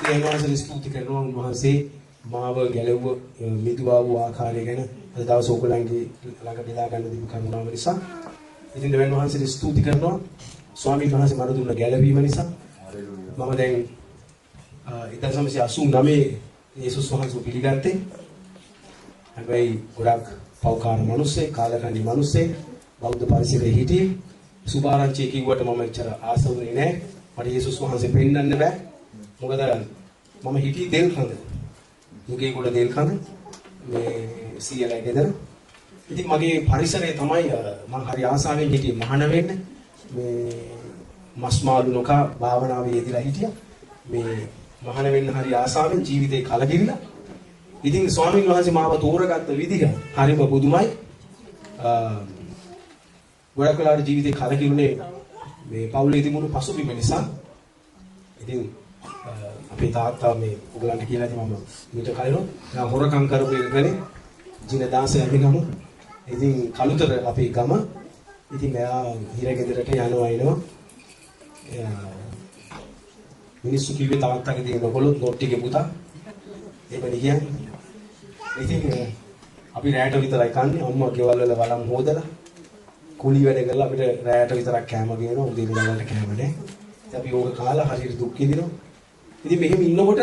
දෙවියන්වහන්සේ ස්තුති කරනවා උන්වහන්සේ මාව ගැලවුව මිදුවා වූ ආකාරය ගැන අද දවසේ ඔයගොල්ලන්ගේ ළඟ බෙදා ගන්න දීපු කරුණාව නිසා. ඉතින් දෙවියන්වහන්සේ ස්තුති කරනවා ස්වාමීන් වහන්සේ මට දුන්න ගැලවීම නිසා. මම දැන් 1989 යේසුස් වහන්සේ පිළිගත්තේ. හැබැයි ගොඩක් පෞකාර මිනිස්සේ, කාලකන්ණි මිනිස්සේ, බෞද්ධ පරිසරයේ හිටියේ. සුභාරංචිය කිව්වට මම එච්චර ආසවුනේ නැහැ. මට යේසුස් වහන්සේ පෙන්වන්න බෑ. මොකද මම හිටියේ තෙල් කඳ. මුගේ කොට තෙල් කඳ මේ සීයලා ගෙදර. ඉතින් මගේ පරිසරය තමයි මම හරි ආසාවෙන් හිටියේ මහාන වෙන්න. මේ මස් මාළු නොකා භාවනාවේ යෙදලා හිටියා. මේ මහාන වෙන්න හරි ආසාවෙන් ජීවිතේ කලකිරිලා. ඉතින් ස්වාමීන් වහන්සේ මාව තෝරගත්ත විදිහ හරිම පුදුමයි. ගොඩක් වෙලාවට ජීවිතේ කලකිරුනේ මේ පවුලේ තිබුණු පසුබිම නිසා. ඉතින් අපේ තාත්තා මේ ඔයගලන්ට කියලා ඉතින් මම මීට කලින් හොරකම් කරපු එකනේ ජිනදාස යමිගම. ඉතින් කලුතර අපේ ගම. ඉතින් මෙයා හිරගෙදරට යනවා එනවා. මිනිස්සු කිව්වේ තාත්තාගේ තියෙන ඔකොලොත් නොට්ටිගේ පුතා. ඒකනේ කියන්නේ. ඉතින් අපි රැයට විතරයි කන්නේ. අම්මා ගෙවල් වල වලම් හොදලා කුලි වැඩ කරලා අපිට රැයට විතරක් කෑම ගේනවා. උදේ ඉඳන් වලට කෑම නැහැ. ඉතින් අපි ඕක කාලා හරියට දුක් විඳිනවා. ඉතින් මෙහෙම ඉන්නකොට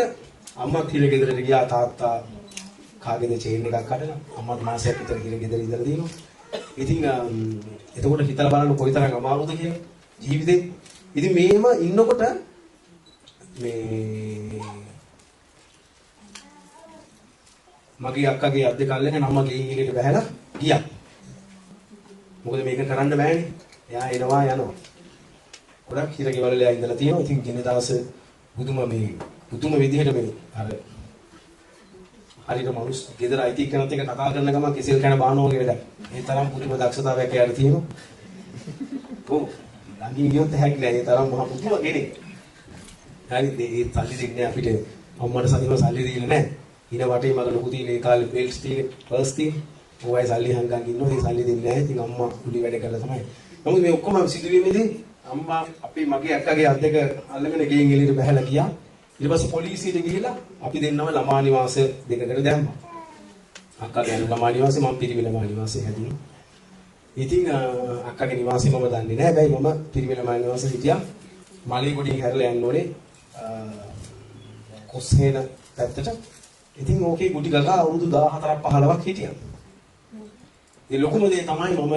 අම්මා හිරගෙදරට ගියා. තාත්තා කාගේද චේන් එකක් කඩලා අම්මත් මාසයක් විතර හිරගෙදර ඉඳලා දිනවා. ඉතින් එතකොට හිතලා බලන්න කොයිතරම් අමාරුද කියලා ජීවිතේ. ඉතින් මේම ඉන්නකොට මේ මගේ අක්කගේ අත් දෙක අල්ලගෙන අම්මා ගෙයින් එළියට බහැලා ගියා. මොකද මේක කරන්න බෑනේ. එයා එනවා යනවා. ගොඩක් හිරගෙවල එයා ඉඳලා තියෙනවා. ඉතින් ජිනදාස පුදුම විදිහට මේ අර හරියට මනුස්ස ගෙදර අයිති කෙනෙක් එක්ක කතා කරන ගමන් කෙසෙල් කන බානවා වගේ වැඩක්. ඒ තරම් පුදුම දක්ෂතාවයක් එයාට තියෙනවා. ඔව්. ළඟින් ගියොත් හැක් නෑ. ඒ තරම් මහ පුදුම කෙනෙක්. හරිද? ඒ සල්ලි දෙන්නේ අපිට අම්මට සල්ලි දීලා නෑ. ඉන වටේ මග ලොකු තියෙන ඒ කාලේ බෙල්ට්ස් තියෙන පර්ස් තියෙන. ඔයයි සල්ලි හංගන් ඉන්නවා. ඒ සල්ලි දෙන්නේ නෑ. ඉතින් අම්මා කුලි වැඩ කරලා තමයි. නමුත් මේ ඔක්කොම සිදුවීමේදී අම්මා අපේ මගේ අක්කගේ අත් දෙක අල්ලගෙන ගෙයින් එළියට බහැලා ගියා. ඊට පස්සේ පොලිසියට ගිහිල්ලා අපි දෙන්නම ළමා නිවාස දෙකකට දැම්මා. අක්කා ගෑනු ළමා නිවාසේ මම පිරිමි ළමා නිවාසේ හැදුණා. ඉතින් අක්කගේ නිවාසේ මම දන්නේ නැහැ. හැබැයි මම පිරිමි ළමා නිවාසේ හිටියා. මාළේ ගොඩින් හැරලා යන්න ඕනේ. කොස්හේන පැත්තට. ඉතින් ඕකේ ගුටි ගගා අවුරුදු 14ක් 15ක් හිටියා. ඒ ලොකුම දේ තමයි මම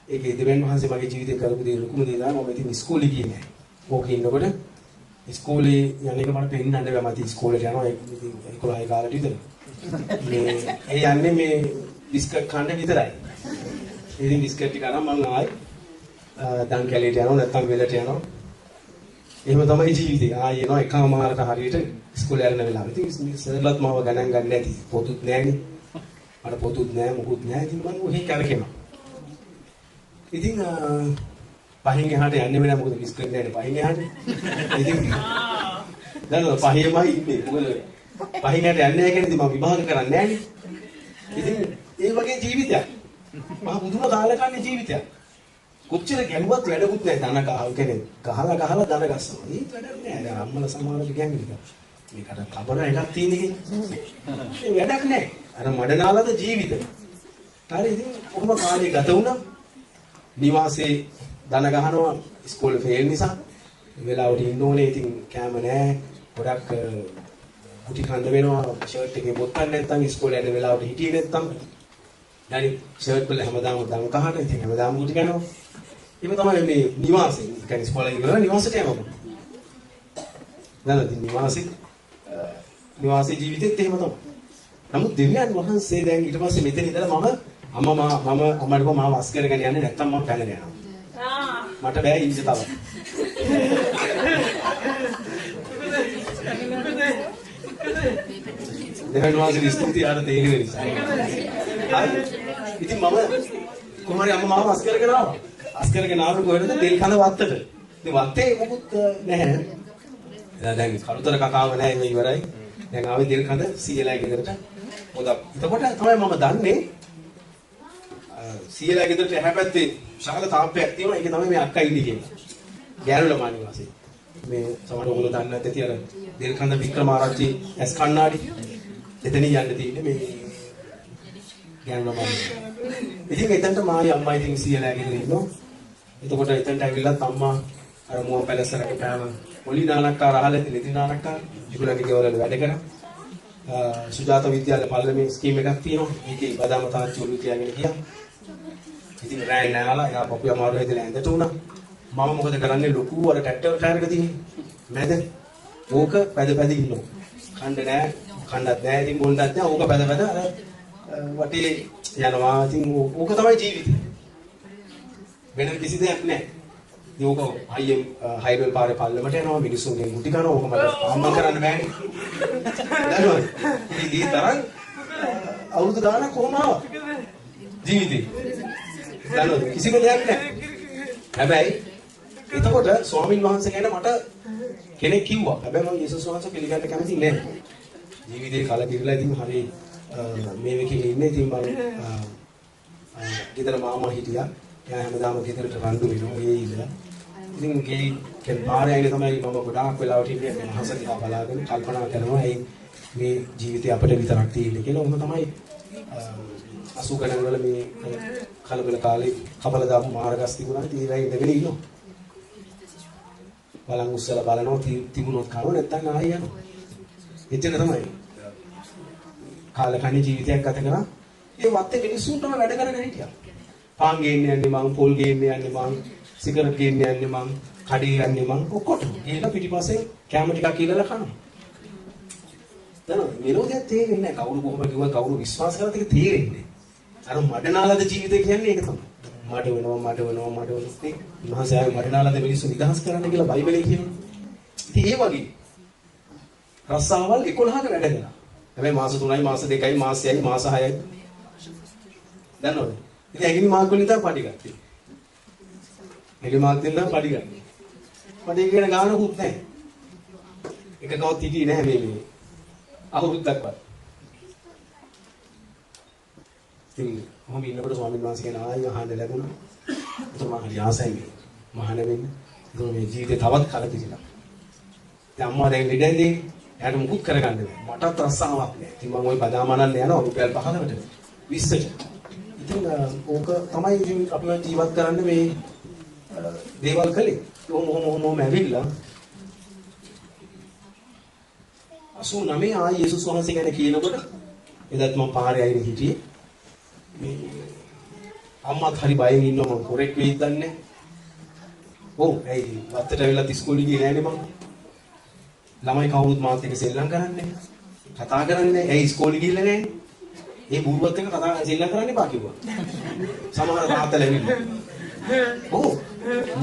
ඒකේ දෙවියන් වහන්සේ මගේ ජීවිතේ කරපු දේ ලොකුම දේ තමයි මම ඉතින් ඉස්කෝලේ ගියේ නැහැ. ඕකේ ඉන්නකොට ඉස්කෝලේ යන්නේ මට පෙන්නන්න බෑ. මම ඉස්කෝලේට යනවා 11 කාලෙට විතර. මේ ඒ යන්නේ මේ බිස්කට් කන්න විතරයි. ඉතින් බිස්කට් ටික අරන් මම ආයි දන් කැලේට යනවා නැත්නම් වෙලට යනවා. එහෙම තමයි ජීවිතේ. ආයෙ එනවා එකමාරට හරියට ඉස්කෝලේ යන වෙලාවෙ. ඉතින් සර්ලත් මාව ගණන් ගන්න නැති. පොතුත් නැහැනේ. මට පොතුත් නැහැ මොකුත් නැහැ. ඉතින් මම ඔහේ කරකිනවා. ඉතින් පහින් එහාට යන්නේ නැහැ. මොකද බිස්කට් නැහැ පහින් එහාට. ඉතින් දැන් පහින්මයි ඉන්නේ. මොකද පහින් එහාට යන්නේ නැහැ කියන්නේ මම විභාග කරන්නේ නැහැනේ. ඉතින් ඒ වගේ ජීවිතයක්. මම පුදුම කාලකන්ණි ජීවිතයක්. කොච්චර ගැලුවත් වැඩකුත් නැහැ. ධන කහල් කෙනෙක් ගහලා ධන ගස්සනවා. ඒක වැඩක් නැහැ. දැන් අම්මලා සමහරවිට කියන්නේ මේකට කබර එකක් තියෙන එකේ. ඒ වැඩක් නැහැ. අර මඩනාලද ජීවිත. හරි ඉතින් කොහොම කාලේ ගත වුණා. නිවාසේ ධන ගහනවා ඉස්කෝලේ ෆේල් නිසා. වෙලාවට ඉන්න ඕනේ. ඉතින් කැම නැහැ. ගොඩක් කුටි කන්ද වෙනවා. ෂර්ට් එකේ බොත්තම් නැත්තම් ඉස්කෝලේ යන වෙලාවට හිටියේ නැත්තම්. දැන් ෂර්ට් වල හැමදාම දන් කහට ඉතින් හැමදාම කුටි කනවා. ඒක තමයි මේ නිවාසේ. කියන්නේ ඉස්කෝලේ ඉඳලා නිවාසයට යනවා. නේද? නිවාසේ ජීවිතෙත් එහෙම තමයි. නමුත් දෙවියන් වහන්සේ දැන් ඊට පස්සේ මෙතන ඉඳලා අම්මට මාව වස් කරගෙන යන්නේ නැත්තම් මම පැනලා යනවා. මට බෑ ඉන්න තව. දෙවියන් වහන්සේ ස්තුති ආර තේරෙන්නේ නිසා. ඉතින් මම කොහොමද අම්මා මාව වස් කරගෙන ආවා. වස් කරගෙන ආවම කොහෙද තෙල් කඳ වත්තට. ඉතින් වත්තේ මොකුත් නැහැ. දැන් කරුතර කකාව නැහැ මේ ඉවරයි. දැන් ආවේ තෙල් කඳ සීයලා ගෙදරට. හොඳයි. එතකොට තමයි මම දන්නේ සීයලා ගෙදරට එහා පැත්තේ ශාල තාප්පයක් තියෙනවා. ඒකේ තමයි මේ අක්කා ඉන්නේ කියලා. ගෑනු ළමා නිවාසේ. මේ සමහර ඔයගොල්ලෝ දන්නේ නැති අර දිල්කන්ද වික්‍රමාරච්චි ඇස් කණ්ණාඩි එතන යන්න තියෙන්නේ මේ ගෑනු ළමයි. ඉතින් එතනට මායි අම්මා ඉතින් සියලා ගෙදර ඉන්නවා. එතකොට එතනට ඇවිල්ලත් අම්මා අර මුවන් පැලසරක පෑම ඔලි නානක්කාර අහලා ඉතින් ඉතින් නානක්කාර ඒගොල්ලන්ගේ ගෙවල් වැඩ කරා. සුජාත විද්‍යාලය පල්ලමේ ස්කීම් එකක් තියෙනවා. මේකේ බදාම තාච්චි ඔලු තියාගෙන ගියා. ඉතින් රෑ නෑලා යා පපුව අමාරු හැදලා ඇඳට උනා. මම මොකද කරන්නේ ලොකු අර ට්‍රැක්ටර් ටයර් එක තියෙන්නේ. මැද ඕක පැද ඉන්නවා. කණ්ඩ නෑ, කණ්ඩත් නෑ, ඉතින් බොණ්ඩත් නෑ. ඕක පැද අර වටේ යනවා. ඉතින් ඕක තමයි ජීවිතේ. වෙන කිසි දෙයක් නෑ. ඉතින් ඕක අයියෙන් හයිවල් පාරේ පල්ලමට යනවා. මිනිස්සුන්ගෙන් ගුටි කනවා. ඕක මට අම්මා කරන්න බෑනේ. දන්නවද? ඉතින් තරම් අවුරුදු ගානක් කොහොම ආවා? ජීවිතේ. දන්නවද? කිසිම දෙයක් නෑ. හැබැයි එතකොට ස්වාමින් වහන්සේ ගැන මට කෙනෙක් කිව්වා. හැබැයි මම යේසුස් වහන්සේ පිළිගන්න කැමති නෑ. ජීවිතේ කලකිරලා ඉතින් හරි මේ වෙකේ ඉන්නේ. ඉතින් මම ගෙදර මාමා හිටියා. එයා හැමදාම ගෙදරට රණ්ඩු වෙනවා. ඒ ඉඳලා. ඉතින් ගේ පාරේ ආයේ තමයි මම ගොඩාක් වෙලාවට ඉන්නේ. මම හස දිහා බලාගෙන කල්පනා කරනවා මේ ජීවිතේ අපිට විතරක් තියෙන්නේ කියලා. උන තමයි 80 ගණන් වල මේ කලබල කාලේ කපල දාපු මාර්ගස් තිබුණා. ඉතින් ඒ වගේ දෙවෙනි ඉන්නවා. බලන් උස්සලා බලනවා තිබුණොත් කරව නැත්නම් ආයෙ යනවා. එච්චර තමයි. කාලකණ්ණි ජීවිතයක් ගත කරා. ඒ වත්තේ මිනිස්සුන්ටම වැඩ කරගෙන හිටියා. පාන් ගේන්න යන්නේ මං, පොල් ගේන්න යන්නේ මං, සිගරට් ගේන්න යන්නේ මං, කඩේ යන්නේ මං ඔක්කොටම. ඒක පිටිපස්සේ කැම ටිකක් ඉල්ලලා කනවා. දන්නවද? විරෝධයක් තේරෙන්නේ නැහැ. කවුරු කොහොම කිව්වත් කවුරු විශ්වාස කරත් ඒක තේරෙන්නේ නැහැ. අර මඩනාලද ජීවිතය කියන්නේ ඒක තමයි. මඩ වෙනවා. මහසෑය මඩනාලද මිනිස්සු නිදහස් කරන්න කියලා බයිබලයේ කියනවා. ඉතින් ඒ වගේ රස්සාවල් 11ක වැඩ කරා. හැබැයි මාස 3යි, මාස 2යි, මාස 6යි, මාස 6යි. දන්නවද? ඉතින් ඇගිලි මාක් වලින් තමයි පඩි ගත්තේ. ඇගිලි මාක් දෙන්න පඩි ගත්තා. පඩි කියන ගානකුත් නැහැ. එක කවුත් හිටියේ නැහැ මේ අවුරුද්දක්වත්. ඉතින් මම ඉන්නකොට ස්වාමීන් වහන්සේ කෙනා ආයෙ අහන්න ලැබුණා. ඒක මම හරි ආසයි මේ. මහාන වෙන්න. ඒක මේ ජීවිතේ තවත් කලකිරිලා. දැන් අම්මා දැන් ලෙඩෙන්දී එයාට මුකුත් කරගන්න බැහැ. මටත් රස්සාවක් නැහැ. ඉතින් මම ওই බදාමනන්න යනවා රුපියල් 15කට 20ට. ඉතින් ඕක තමයි ඉතින් අපිව ජීවත් කරන්න මේ දේවල් කළේ. ඔහොම ඇවිල්ලා 89 ආ යේසුස් වහන්සේ ගැන කියනකොට එදත් මම පාරේ ආයෙ හිටියේ. මේ අම්මාත් හරි බයෙන් ඉන්නවා මම කොරෙක් වෙයිද දන්නේ. ඔව් ඇයි වත්තට ඇවිල්ලා ඉස්කෝලේ ගියේ නෑනේ මම. ළමයි කවුරුත් මාත් එක්ක සෙල්ලම් කරන්නේ. කතා කරන්නේ ඇයි ඉස්කෝලේ ගිහිල්ලා නෑනේ. ඒ බුරුවත් එක්ක කතා සෙල්ලම් කරන්න එපා කිව්වා. සමහර තාත්තලා ඇවිල්ලා. ඔව්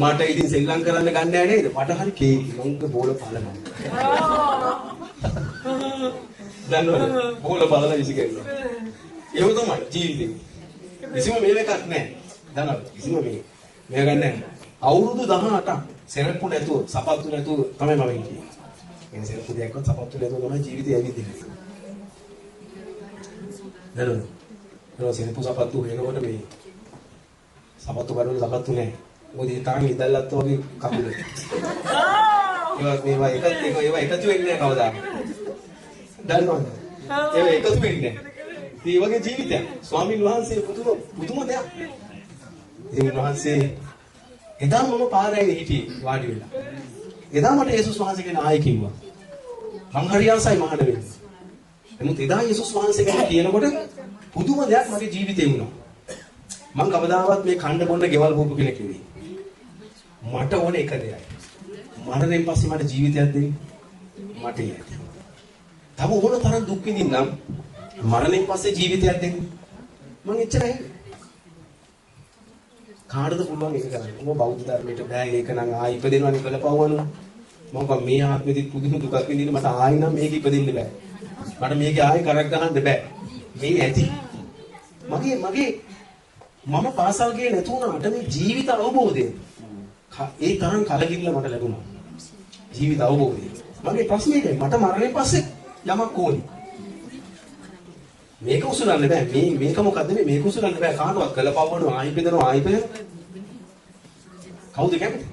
මට ඉතින් සෙල්ලම් කරන්න ගන්න නෑ නේද? මට හරි කේකි මං බෝල පාලනවා. දන්නවද? බෝල බලලා විසි කරනවා. ඒක තමයි ජීවිතේ. කිසිම මේලයක් නැහැ. දන්නවද? කිසිම මේ ගන්න නැහැ. අවුරුදු 18ක් සෙරප්පු නැතුව, සපත්තු නැතුව තමයි මම හිටියේ. එනේ සෙරප්පු දෙයක්වත් සපත්තු නැතුව තමයි ජීවිතය ඇවිදින්නේ. දන්නවද? ඒක සෙරප්පු සපත්තු වෙනකොට මේ සපත්තු බලන සපත්තු නැහැ. මොකද ඒ තරම් ඉදල්ලත් වගේ කකුල. ඒවා එකතු වෙන්නේ නැහැ කවදාවත්. දන්නවද? ඒවා එකතු වෙන්නේ නැහැ. මේ වගේ ජීවිතයක් ස්වාමීන් වහන්සේ පුදුම දෙයක්. ඒ වහන්සේ එදා මම පාරේ හිටියේ වාඩි වෙලා. එදා මට යේසුස් වහන්සේ ගැන ආයෙ කිව්වා. මං හරි ආසයි මහාන වෙන්න. නමුත් එදා යේසුස් වහන්සේ ගැන කියනකොට පුදුම දෙයක් මගේ ජීවිතේ වුණා. මං කවදාවත් මේ කණ්ඩ බොන්න ගෙවල් බොපු කෙනෙක් නෙවෙයි. මට ඕනේ එක දෙයයි. මරණයෙන් පස්සේ මට ජීවිතයක් දෙන්න. මට ඒක. තව ඕන තරම් දුක් විඳින්නම් මරණයෙන් පස්සේ ජීවිතයක් දෙන්න. මං එච්චරයි. කාටද පුළුවන් ඒක කරන්න? මොකද බෞද්ධ ධර්මයට බෑ ඒක නම් ආයි ඉපදෙනවනේ කළපවවනු. මම කව මේ ආත්මෙදිත් පුදුම දුකක් විඳින්න මට ආයි නම් මේක ඉපදෙන්න බෑ. මට මේක ආයි කරක් ගහන්න බෑ. මේ ඇති. මම පාසල් ගියේ නැතුණාට මේ ජීවිත අවබෝධය ඒ තරම් කලකිරිලා මට ලැබුණා. ජීවිත අවබෝධය. මගේ ප්‍රශ්නේ ඒකයි මට මරණයෙන් පස්සේ යමක් ඕනේ. මේක උසුලන්න බෑ. මේක මොකද්ද මේක උසුලන්න බෑ. කාටවත් කළපවවනු ආයි බෙදනවා ආයි බෙදනවා. කවුද කැමති?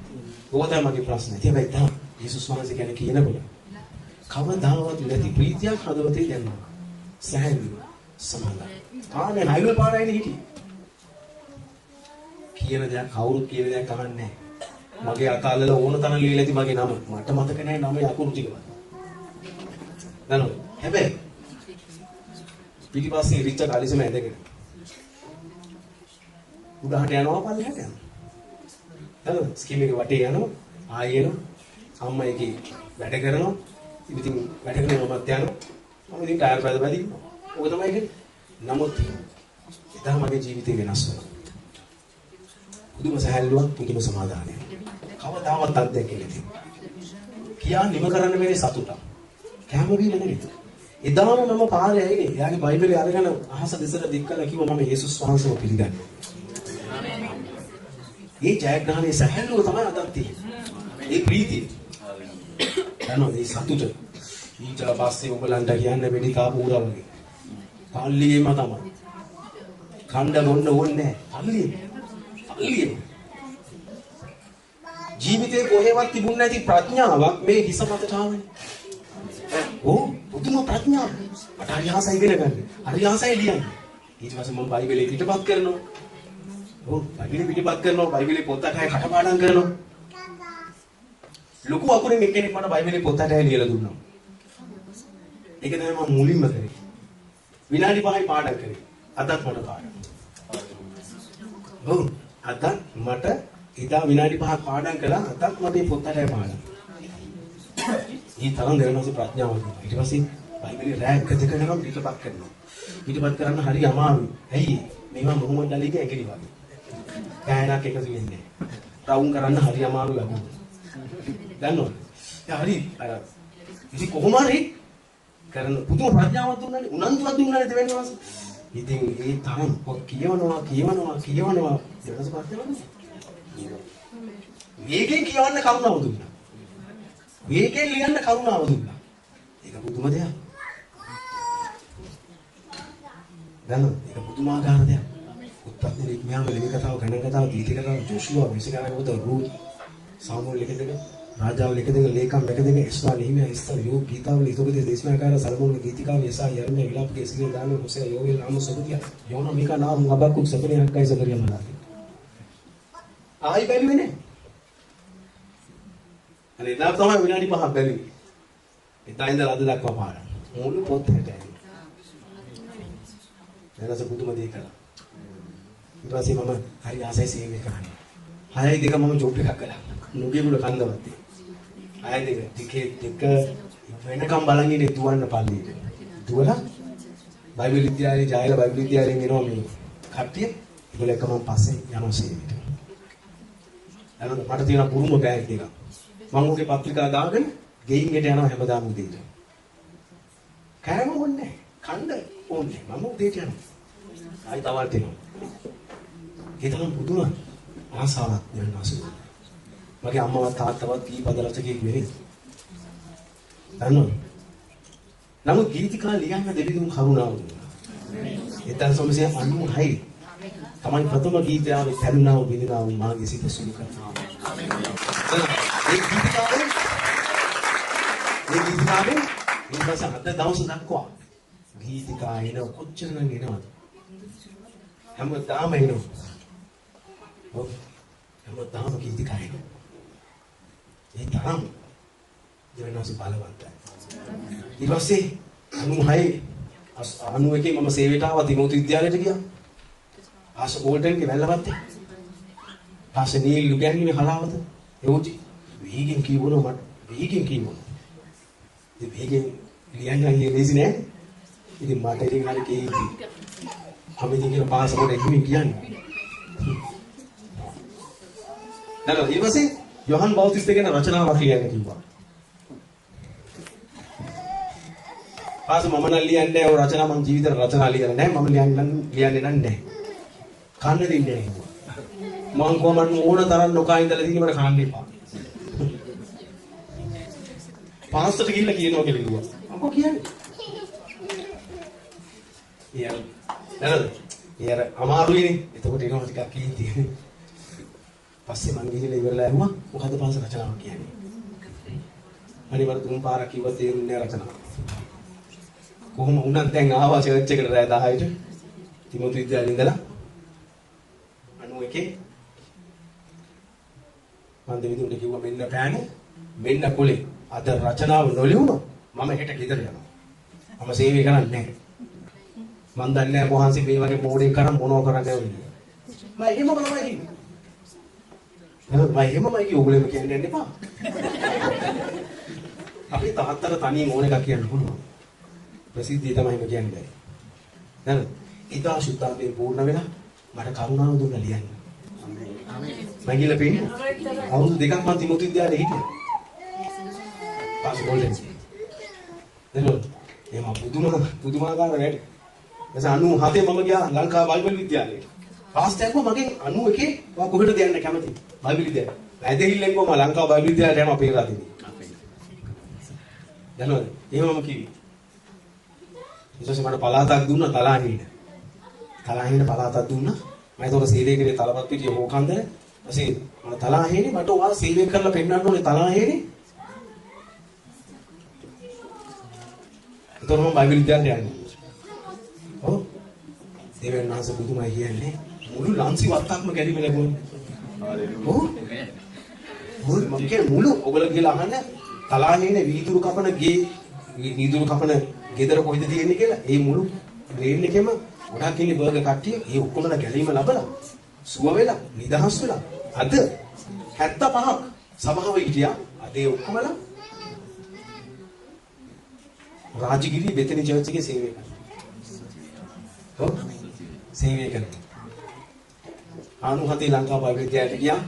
ඕක තමයි මගේ ප්‍රශ්නේ. හැබැයි යේසුස් වහන්සේ කියන්නේ කියනකොට කවදාවත් නැති ප්‍රීතියක් හදවතේ දැනෙනවා. සැහැල්ලුව, සමාධිය. ආනේ හයිවල් පාරයිනේ හිටියේ. කියන දේ කවුරුත් කියන දේ අහන්නේ නැහැ. මගේ අතල්ලල ඕන තරම් ලියලා ඇති මගේ නම. මට මතක නැහැ නම යකුරු ටිකවත්. දන්නවද? හැබැයි පිටිපස්සේ රිච්ච කාලිසම ඇදගෙන උඩහට යනවා පල්ලෙහාට යනවා. දන්නවද? ස්කීම් එක වටේ යනවා ආයෙ යනවා. අම්මා එකේ වැඩ කරනවා. ඉතින් වැඩ කරනවා මත් යනවා. මම ඉතින් ටයර් පැද පැද ඉන්නවා. ඔක තමයි කියන්නේ. නමුත් එදා මගේ ජීවිතේ වෙනස් වුණා. පුදුම සහැල්ලුවක් පුදුම සමාදානයක්. කවදාවත් අත්දැකෙන්නේ නැති. කියා නිම කරන්න බැරි සතුටක්. කැම බීම නෙවෙයි. එදාම මම පාරේ ඇවිනේ. එයාගේ බයිබලේ අරගෙන අහස දෙසට දික් කළා කිව්වා මම යේසුස් වහන්සේව පිළිගන්නවා. මේ ජයග්‍රහණයේ සහැල්ලුව තමයි අදත් තියෙන්නේ. ඒ ප්‍රීතිය. යනවා මේ සතුට. ඊට පස්සේ ඔයගලන්ට කියන්න වෙඩි කාපු උරා වගේ. පල්ලියේම තමයි. කණ්ඩ බොන්න ඕනේ නැහැ. පල්ලියේ. ජීවිතේ කොහෙවත් තිබුණ නැති ප්‍රඥාවක් මේ හිස මතට ආවනේ. ඕ පුදුම ප්‍රඥාවක්. මට හරි ආසයි ඉගෙන ගන්න. හරි ආසයි ලියන්න. ඊට පස්සේ මම බයිබලේ පිටපත් කරනවා. ඕ බයිබලේ පිටපත් කරනවා. බයිබලේ පොත් අටයි කටපාඩම් කරනවා. ලොකු අකුරෙන් එක්කෙනෙක් මට බයිබලේ පොත් අටයි ලියලා දුන්නා. ඒක තමයි මම මුලින්ම කරේ. විනාඩි 5යි පාඩම් කරේ. අදත් මට පාඩම්. ඔව් අදත් මට ඉදා විනාඩි 5ක් පාඩම් කළා. අදත් මට මේ පොත් අටයි පාඩම්. මේ තරම් දෙවනස ප්‍රඥාවක්. ඊට පස්සේ බයිබලේ රැග් දෙක නම් පිටපත් කරනවා. පිටපත් කරන්න හරි අමාරුයි. ඇයි? මේවා මොහොමඩ් අලිගේ ඇඟිලි වගේ. ගායනක් එකතු වෙන්නේ නැහැ. රවුම් කරන්න හරි අමාරුයි අකුරු. දන්නවද? හරි අර ඉතින් කොහොම හරි කරන පුදුම ප්‍රඥාවක් දුන්නානේ. උනන්දුවක් දුන්නානේ දෙවෙනි මාසෙ. ඉතින් ඒ තරම් පොත් කියවනවා දෙවනස ප්‍රඥාවද? මේකෙන් කියවන්න කරුණාව දුන්නා. මේකෙන් ලියන්න කරුණාව දුන්නා. ඒක පුදුම දෙයක්. දන්නවද? ඒක පුදුමාකාර දෙයක්. උත්පත්ති විඥාන වල කතාව, ගණන් කතාව, දීති කතාව, ජෝෂුවා විශ්කරණ කොට රූත් සාමූල ලිඛිත දෙක, රාජාව ලිඛිත දෙක, ලේකම් ලිඛිත දෙක, ඉස්වා ලිහිමේ ඉස්තර යෝග ගීතාවල ඉතෝකේ දේශනාකාර සලමෝන ගීතිකාව යසා යර්මේ විලාපකේ සිලේ දාන හොසේ යෝගේ නාම සබතිය යෝන මේක නාම අබක්කුක් සපනේ හක්කයි සකරිය මලාති. ආයි බැලුවේ නේ. අනේ දා තමයි විනාඩි 5ක් බැලුවේ. එතන ඉඳලා අද දක්වා පාඩම්. මුළු පොත් 60යි. එනස පුදුම දෙයක් කළා. ඊට පස්සේ මම හරි ආසයි සේවය කරන්න. 6යි දෙක මම ජොබ් එකක් කළා. නුගේගුඩ කන්දවත්. 6යි දෙක වෙනකම් බලන් ඉන්නේ දුවන්න පල්ලියට. දුවලා බයිබල් විද්‍යාලයේ ජයලා බයිබල් විද්‍යාලයෙන් එනවා මේ කට්ටිය. ඒගොල්ලෝ එක මම පස්සේ යනවා සේවයට. එනකොට මට තියෙන පුරුම බෑග් එකක්. මම ඔගේ පත්‍රිකා දාගෙන ගෙයින් ගෙට යනවා හැමදාම උදේට. කෑම ඕනේ කණ්ඩ ඕනේ මම උදේට යනවා. ආයි තවල් දෙනවා. ඒ තරම් පුදුම ආසාවක් දැනෙනවා. මගේ අම්මවත් තාත්තවත් කීපද රචකයෙක් නෙවෙයි. දන්නවද? නමුත් ගීතිකා ලියන්න දෙවිදුන් කරුණාව දුන්නා. 1996 තමයි ප්‍රථම ගීතය පැරුණා වූ විඳිනා වූ මාගේ සිත සුළු කරනවා. ඒ ගීතිකාවේ ඉන්පස්සේ අද දවස් දක්වා ගීතිකා එන කොච්චර නම් එනවද? හැමදාම එනවා. ඔව් හැමදාම ගීතිකා එනවා. ඒ තරම් දෙවනසු බලවන්තයි. ඊට පස්සේ 96 මම සේවයට ආවා තිමෝති විද්‍යාලයට ගියා. ආස ඕල්ටන්ගේ වැල්ලපත්තේ. ආස නීල් ලුගෑන්නේ හලාවත. එවුටි වීගෙන් කියවනවා මට. වීගෙන් කියවනවා. ඒ වීගෙන් ලියන්න ලේසි නෑ. ඉතින් මට ඉතින් හරි කීටි. අපි ඉතින් පාසලට එක්කමින් කියන්නේ. නේද? ඊට පස්සේ යොහන් බෞතිස්ත කියන රචනාවක් ලියන්න කිව්වා. පාස මම නම් ලියන්නේ ඔය රචනා මම ජීවිතේ රචනා ලියන්නේ නැහැ. මම ලියන්නේ නැහැ. කන්න දෙන්නේ නැහැ. මම කොහොමද ඕන තරම් නොකා ඉඳලා තියෙන්නේ මට කන්න එපා. පාස්ටර් ගිහිල්ලා කියනවා කියලා කිව්වා. අම්කෝ කියන්නේ. නේද? යාර අමාරුයිනේ. එතකොට එනවා ටිකක් කීටි. පස්සේ මම ගිහිල්ලා ඉවරලා ඇහුවා මොකද්ද පාස රචනාව කියන්නේ. අනිවාර්ය තුන් පාරක් කිව්වා තේරුන්නේ නැහැ රචනා. කොහොම වුණත් දැන් ආවා චර්ච් එකට රෑ 10ට. තිමෝති විද්‍යාලේ ඉඳලා 91 මම දෙවිතුන්ට කිව්වා මෙන්න පෑන මෙන්න කොලේ අද රචනාව නොලියුණා මම හෙට ගෙදර යනවා. මම සේවය කරන්නේ නැහැ. මම දන්නේ නැහැ මොහන්සි මේ වගේ මෝඩේ කරන් මොනව කරන්නේ කියලා. මම එහෙම තමයි කිව්වේ. මම එහෙමයි කිව්වේ ඔයගොල්ලෝ කියන්නේ යන්න එපා. අපි තාත්තට තනියම ඕන එකක් කියන්න පුළුවන්. ප්‍රසිද්ධිය තමයි මම කියන්නේ. දැන් ඉදා සුද්ධාපේ පූර්ණ වෙලා මට කරුණාව දුන්නා ලියන්න. මම ගිහලා පෙන්නන අවුරුදු දෙකක් මම තිමෝති විද්‍යාලේ හිටියා. Pass golden. දැන් එහෙම පුදුමාකාර වැඩ. එතන 97 මම ගියා ලංකා බයිබල් විද්‍යාලයට. පාස් දැක්කම මගෙන් 91 මම කොහෙටද යන්න කැමති? බයිබල් විද්‍යාලය. ඇදහිල්ලෙන් කොහම ලංකා බයිබල් විද්‍යාලයට යනවා පෙරාදීනේ. දන්නවද? එහෙමම කිව්වේ. ඊටසේ මට පළාතක් දුන්නා තලාහිණ. තලාහිණ පළාතක් දුන්නා. මම ඒතකොට සීලේ කරේ තලපත් පිටිය හොකන්දර. ඊපස්සේ මම තලාහිණේ මට ඔයාලා සීලේ කරලා පෙන්නන්න ඕනේ තලාහිණේ. ඒතකොට මම බයිබල් විද්‍යාලයට යන්නේ. ඔව්. දෙවියන් වහන්සේ බුදුමයි කියන්නේ මුළු ලන්සි වත්තක්ම කැරිම ලැබුණා. ඔව්. මම කියන්නේ මුළු ඔයගොල්ලෝ කියලා අහන්න තලාහිණේ වීදුරු කපන ගෙදර කොහෙද තියෙන්නේ කියලා ඒ මුළු ග්‍රේන් එකෙම ගොඩක් ඉන්නේ බර්ගර් කට්ටිය ඒ ඔක්කොමලා ගැලීම ලැබලා සුව වෙලා නිදහස් වෙලා අද 75ක් සභාව හිටියා අද ඒ ඔක්කොමලා රාජගිරි බෙතනි චර්ච් එකේ සේවය කරනවා. ඔව් සේවය කරනවා. 97 ලංකා බයිබල් විද්‍යාලයට ගියා.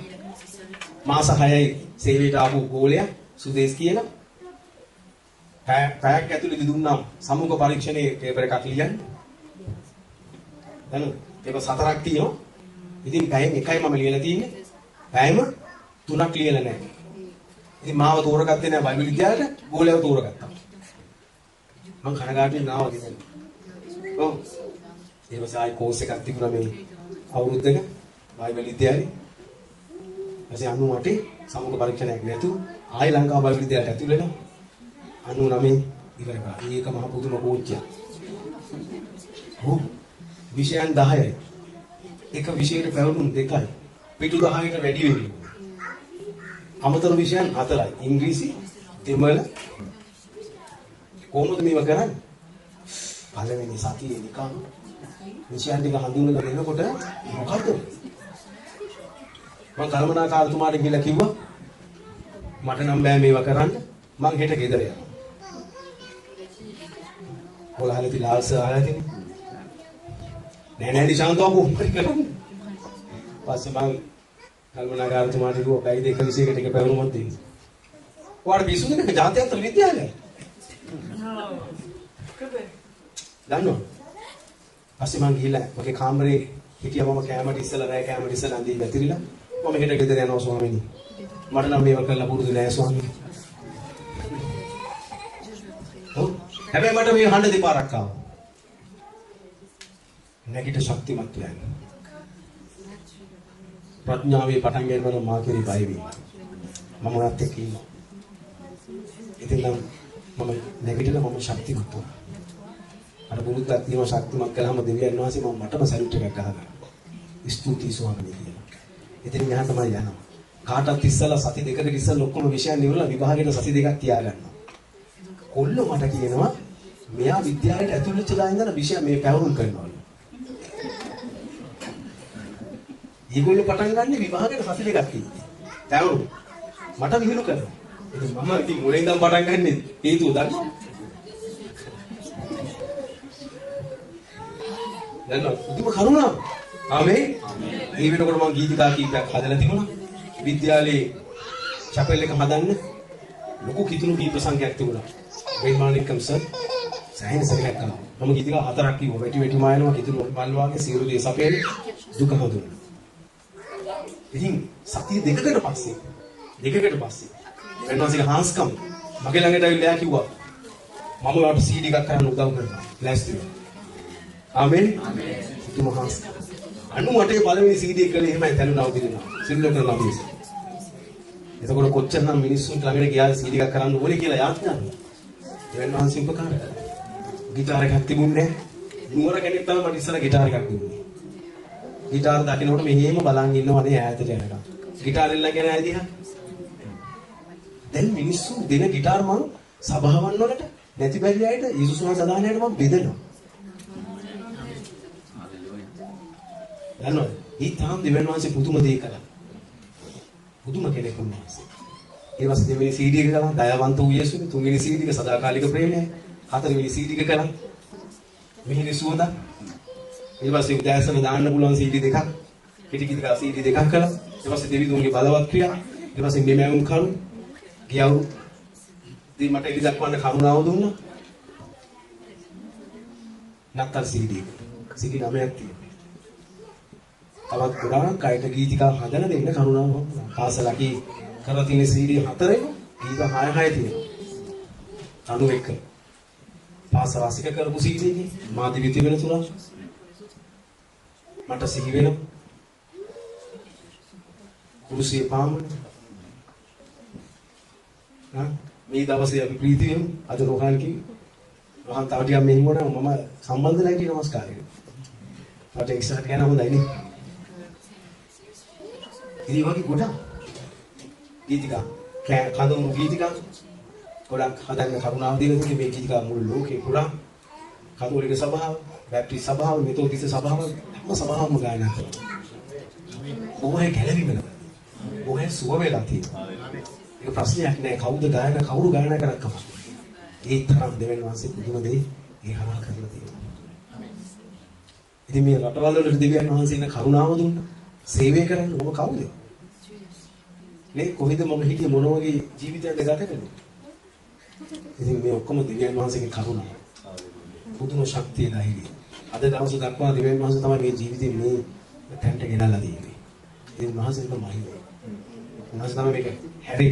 මාස 6යි සේවයට ආපු ගෝලයා සුදේශ් කියලා පැයක් ඇතුළතදී දුන්නා සමුක පරීක්ෂණයේ පේපර් එකක් ලියන්න. දැන් ඒක 4ක් තියෙනවා. ඉතින් පැයෙන් එකයි මම ලියලා තියෙන්නේ. පැයම 3ක් ලියලා නැහැ. ඉතින් මාව තෝරගත්තේ නැහැ බයිබල් විද්‍යාලයට ගෝලයාව තෝරගත්තා. මම කනගාටුවෙන් ආවා ගෙදර. ඔව්. ඊට පස්සේ ආයි කෝස් එකක් තිබුණා මේ අවුරුද්දක බයිබල් විද්‍යාලේ. ඊපස්සේ 98 සමුක පරීක්ෂණයක් නැතුව ආයි ලංකා බයිබල් විද්‍යාලයට ඇතුල් වෙනවා. 99 ඉවර කරා. මේක මහ පුදුම කෝච්චියක්. ඔව්. විෂයන් 10යි. එක විෂයකට පැවරුම් 2යි. පිටු 10කට වැඩි වෙන්නේ. අමතර විෂයන් 4යි. ඉංග්‍රීසි, දෙමළ කොහොමද මේව කරන්නේ? පළවෙනි සතියේ නිකන් විෂයන් ටික හඳුන්වලා දෙනකොට මොකද්ද? මම කර්මනාකාරතුමාට ගිහලා කිව්වා මට නම් බෑ මේවා කරන්න. මං හෙට ගෙදර යනවා. කොළහලති ලාල්ස ආයතින් නෑ දිශාන්තව කොහොමද කරන්නේ? පස්සේ මං කල්පනාකාරතුමාට කිව්වා බැයිද එක විෂයකට එක පැවරුමක් දෙන්න. ඔයාලා පිස්සුද නේ ජාත්‍යන්තර විද්‍යාලය? දන්නවද? පස්සේ මං ගිහිල්ලා මගේ කාමරේ හිටියා මම කැමරට ඉස්සලා රෑ කැමරට ඉස්සලා අඳින්න බැතිරිලා මම හෙට ගෙදර යනවා ස්වාමීනි. මට නම් මේවා කරලා පුරුදු නෑ ස්වාමීනි. හැබැයි මට මේ හඬ දෙපාරක් ආවා. නැගිට ශක්තිමත් වෙන්න. ප්‍රඥාවේ පටන් ගන්නවා මා කෙරේ බය වීම. මම ඔයත් එක්ක ඉන්නවා. ඉතින් මම නැගිටලා මම ශක්තිමත් වුණා. අර බුදුදත් තියෙන ශක්තිමත් කළාම දෙවියන් වහන්සේ මටම සැලුට් එකක් ගහගන්නවා. ස්තුතියි ස්වාමීනි කියලා. ඉතින් යහන් තමයි යනවා. කාටත් ඉස්සලා සති දෙකකට ඉස්සලා ඔක්කොම විෂයන් ඉවරලා විභාගයට සති දෙකක් තියාගන්නවා. කොල්ලෝ මට කියනවා මෙයා විද්‍යාලයට ඇතුල් වෙච්ච දා ඉඳලා විෂය මේ පැවරුම් කරනවා. ඊගොල්ලෝ පටන් ගන්න විභාගයට සති දෙකක් තියෙනවා. පැවරුම්. මට විහිළු කරනවා. ඉතින් මම ඉතින් මුලින් ඉඳන් පටන් ගන්නේ හේතුව දන්නවා. දන්නවා. ඉතින් කරුණා. ආමේ. මේ වෙනකොට මම ගීතිකා කීපයක් හදලා තිබුණා. විද්‍යාලේ චැපල් එක හදන්න ලොකු කිතුණු කීප සංඛ්‍යාවක් තිබුණා. වේමානිකම් සර් සයින්ස් එකක් කරනවා. මම ගීතිකා 4ක් කිව්වා. වැටි මායනවා කිතුණු මල් වාගේ සියලු දේ සපේන දුක හඳුනන. ඉතින් සතිය දෙකකට පස්සේ වෙනවාසික හාස්කම් මගේ ළඟට ඇවිල්ලා කිව්වා මම ඔයාලට CD එකක් කරන්න උදව් කරනවා. ලෑස්තිද? ආමෙන්. තුම හාස්කම්. 98 පළවෙනි CD එක කළේ එහෙමයි තනුණා උදිනවා. සිල්ලෝ කරනවා මිස. එතකොට කොච්චරනම් මිනිස්සුන් ළඟට ගියාද CD එකක් කරන්න ඕනේ කියලා යාඥා. දෙවියන් වහන්සේ උපකාර කළා. ගිටාර එකක් තිබුණේ නැහැ. නුවර කෙනෙක් තමයි මට ඉස්සර ගිටාර එකක් දුන්නේ. ගිටාර දකින්නකොට මෙහෙම බලන් ඉන්නවනේ ඈතට යනකම්. ගිටාර එල්ල ගැන ඇයිදිහා. දැන් මිනිස්සු දෙන ගිටාර මං සභාවන් වලට නැති බැරි අයට යේසුස් වහන්සේ සදානයට මම බෙදනවා. දන්නවද? ඊ තාම දෙවියන් වහන්සේ පුදුම දේ කළා. පුදුම කෙනෙක් වුණාසේ. ඒ වස් දෙවෙනි CD එක කළා දයාවන්ත වූ යේසුනේ, තුන්වෙනි CD එක සදාකාලික ප්‍රේමය, හතරවෙනි CD එක කළා මිහිරි සුවඳ. ඊට පස්සේ උදෑසන දාන්න පුළුවන් CD දෙකක්, පිටි කිදිකා CD දෙකක් කළා. ඊට පස්සේ දෙවිදුන්ගේ බලවත් ක්‍රියා, ඊට පස්සේ මෙමෙවුම් කරු ගියවු. දී මට එලි දක්වන්න කරුණාව දුන්නා. නැත්තල් CD එක. CD 9ක් තියෙනවා. තවත් ගොඩාක් අයට ගීතිකා හදලා දෙන්න කරුණාව වුණා. පාසලකී කරලා තියෙන CD 4ෙම ගීත 6 තියෙනවා. 91. පාසවාසික කරපු CD එකේ මාධ්‍ය විති වෙන තුනක් මට සිහි වෙනවා. කුරුසිය පාමුන. මේ දවසේ අපි ප්‍රීති වෙමු. අද රෝහන් කි රෝහන් තව ටිකක් මෙහෙම වුණා මම සම්බන්ධ නැහැ කියන නමස්කාරය. මට එක්ස්ට්‍රා ගන්න හොඳයි නේ. ඉතින් වගේ ගොඩක් ගීතිකා කඳවුරු ගීතිකා ගොඩක් හදන්න කරුණාව දීලා තියෙන මේ ගීතිකා මුළු ලෝකේ පුරා කතෝලික සභාව, බැප්ටිස්ට් සභාව, මෙතෝදිස්ත සභාව හැම සභාවම ගායනා කරනවා. ඕනේ ගැලවිමල. ඕනේ සුව වෙලා තියෙනවා. ඒක ප්‍රශ්නයක් නෑ කවුරු ගායනා කරක් කම. ඒ තරම් දෙවියන් වහන්සේ පුදුම දෙයි ඒ හරහා කරලා තියෙනවා. ඉතින් මේ රටවල් වල දෙවියන් වහන්සේ ඉන්න කරුණාව දුන්නා. සේවය කරන්න ඔබ කවුද? මේ කොහෙද මම හිටියේ මොන වගේ ජීවිතයක්ද ගත කරන්නේ? ඉතින් මේ ඔක්කොම දෙවියන් වහන්සේගේ කරුණාව. පුදුම ශක්තිය ධෛර්යය. අද දවස් දක්වා දෙවියන් වහන්සේ තමයි මේ ජීවිතේ මේ තැනට ගෙනල්ලා දෙන්නේ. ඒ වහන්සේට මහිමයි. උන්වහන්සේ තමයි මේක හැරි.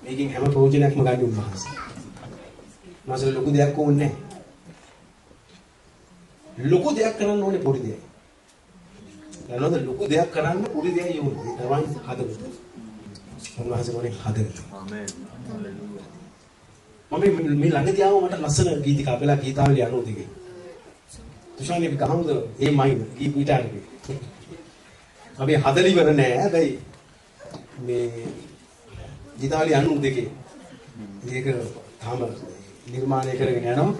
මේකෙන් හැම ප්‍රයෝජනයක්ම ගන්න උන්වහන්සේ. මාසෙ ලොකු දෙයක් ඕනේ නැහැ. ලොකු දෙයක් කරන්න ඕනේ පොඩි දෙයක්. යනවාද ලොකු දෙයක් කරන්න පොඩි දෙයක් යෝනේ. ඒ තමයි හදවත. උන්වහන්සේ මොනේ හදවත. ආමේන්. මම මේ ළඟදී ආව මට ලස්සන ගීතිකා අපලා ගීතාවලිය අනුව දෙකේ. තුෂානේ ගහමුද ඒ මයින් ගීතාවලිය. අපි හදලි ඉවර නෑ හැබැයි මේ ගීතාවලිය අනුව දෙකේ. මේක තාම නිර්මාණය කරගෙන යනවා.